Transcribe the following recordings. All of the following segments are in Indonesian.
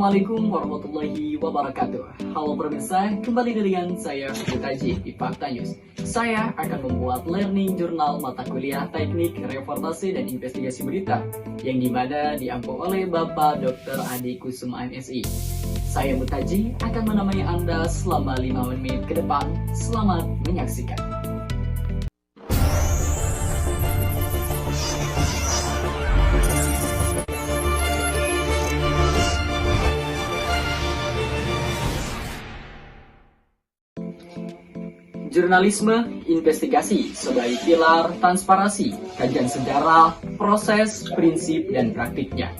Assalamualaikum warahmatullahi wabarakatuh. Halo pemirsa, kembali dengan saya Taji di Fakta News. Saya akan membuat learning jurnal mata kuliah teknik reportase dan investigasi berita yang dimana diampu oleh Bapak Dr. Adi Kusuma MSI. Saya Mutaji akan menemani Anda selama 5 menit ke depan. Selamat menyaksikan. Jurnalisme investigasi sebagai pilar transparansi, kajian sejarah, proses, prinsip, dan praktiknya.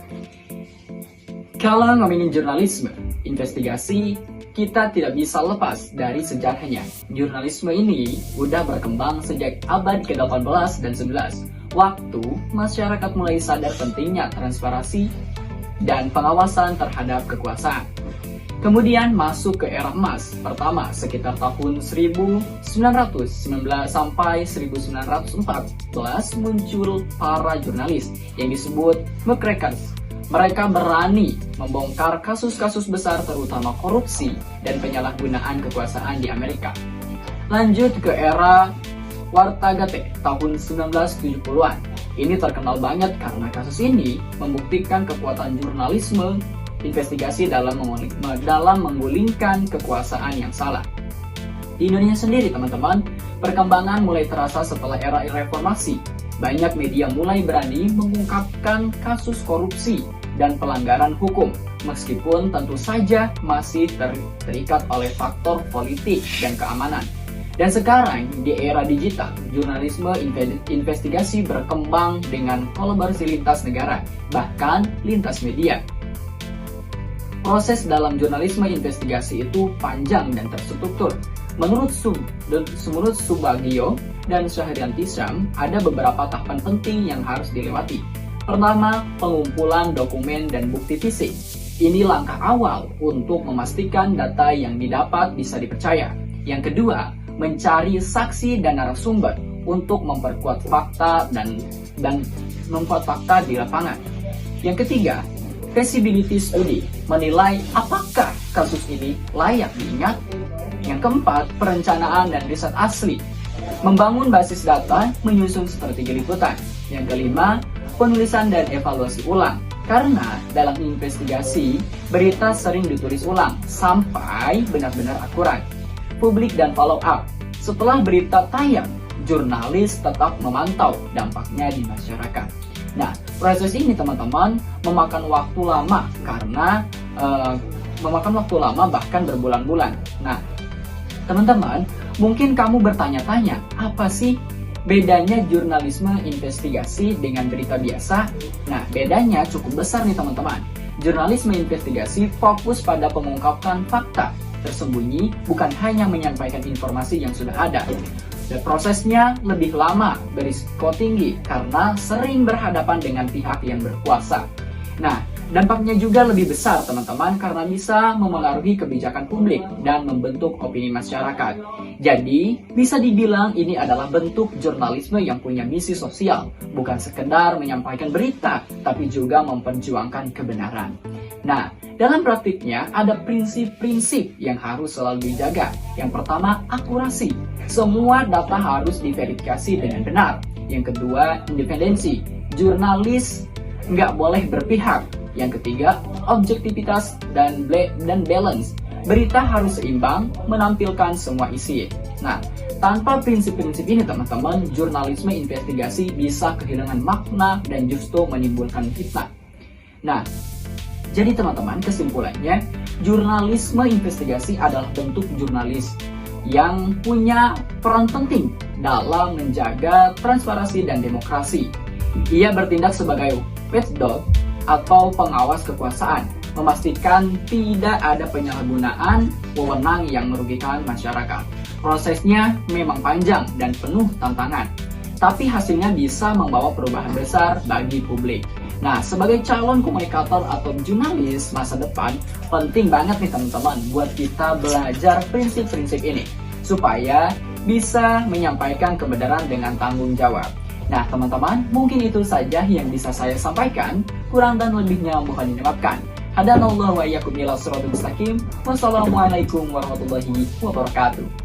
Kalau ngomongin jurnalisme investigasi, kita tidak bisa lepas dari sejarahnya. Jurnalisme ini udah berkembang sejak abad ke-18 dan 19, waktu masyarakat mulai sadar pentingnya transparansi dan pengawasan terhadap kekuasaan. Kemudian masuk ke era emas pertama sekitar tahun 1919 sampai 1914 muncul para jurnalis yang disebut mucrakers. Mereka berani membongkar kasus-kasus besar terutama korupsi dan penyalahgunaan kekuasaan di Amerika. Lanjut ke era Wartagate tahun 1970-an. Ini terkenal banget karena kasus ini membuktikan kekuatan jurnalisme investigasi dalam menggulingkan kekuasaan yang salah. Di Indonesia sendiri teman-teman, perkembangan mulai terasa setelah era reformasi. Banyak media mulai berani mengungkapkan kasus korupsi dan pelanggaran hukum, meskipun tentu saja masih terikat oleh faktor politik dan keamanan. Dan sekarang di era digital, jurnalisme investigasi berkembang dengan kolaborasi lintas negara, bahkan lintas media. Proses dalam jurnalisme investigasi itu panjang dan terstruktur. Menurut Subagio dan Syahrianti Syam, ada beberapa tahapan penting yang harus dilewati. Pertama, pengumpulan dokumen dan bukti fisik. Ini langkah awal untuk memastikan data yang didapat bisa dipercaya. Yang kedua, mencari saksi dan narasumber untuk memperkuat fakta dan membuat fakta di lapangan. Yang ketiga, feasibility study, menilai apakah kasus ini layak diingat. Yang keempat, perencanaan dan riset asli, membangun basis data, menyusun strategi liputan. Yang kelima, penulisan dan evaluasi ulang, karena dalam investigasi, berita sering ditulis ulang sampai benar-benar akurat. Publik dan follow up, setelah berita tayang, jurnalis tetap memantau dampaknya di masyarakat. Nah, proses ini teman-teman memakan waktu lama karena bahkan berbulan-bulan. Nah, teman-teman, mungkin kamu bertanya-tanya, apa sih bedanya jurnalisme investigasi dengan berita biasa? Nah, bedanya cukup besar nih teman-teman. Jurnalisme investigasi fokus pada pengungkapan fakta tersembunyi, bukan hanya menyampaikan informasi yang sudah ada. Dan prosesnya lebih lama, berisiko tinggi karena sering berhadapan dengan pihak yang berkuasa. Nah, dampaknya juga lebih besar teman-teman karena bisa memengaruhi kebijakan publik dan membentuk opini masyarakat. Jadi, bisa dibilang ini adalah bentuk jurnalisme yang punya misi sosial, bukan sekedar menyampaikan berita, tapi juga memperjuangkan kebenaran. Nah, dalam praktiknya ada prinsip-prinsip yang harus selalu dijaga. Yang pertama, akurasi. Semua data harus diverifikasi dengan benar. Yang kedua, independensi. Jurnalis nggak boleh berpihak. Yang ketiga, objektivitas dan balance. Berita harus seimbang, menampilkan semua isi. Nah, tanpa prinsip-prinsip ini teman-teman, jurnalisme investigasi bisa kehilangan makna dan justru menimbulkan fitnah. Nah, jadi teman-teman, kesimpulannya, jurnalisme investigasi adalah bentuk jurnalis yang punya peran penting dalam menjaga transparansi dan demokrasi. Ia bertindak sebagai watchdog atau pengawas kekuasaan, memastikan tidak ada penyalahgunaan wewenang yang merugikan masyarakat. Prosesnya memang panjang dan penuh tantangan, tapi hasilnya bisa membawa perubahan besar bagi publik. Nah, sebagai calon komunikator atau jurnalis masa depan, penting banget nih teman-teman buat kita belajar prinsip-prinsip ini supaya bisa menyampaikan kebenaran dengan tanggung jawab. Nah teman-teman, mungkin itu saja yang bisa saya sampaikan. Kurang dan lebihnya mohon dimaafkan. Hadanallahu wa iyyakum ila shiratal mustaqim. Wassalamualaikum warahmatullahi wabarakatuh.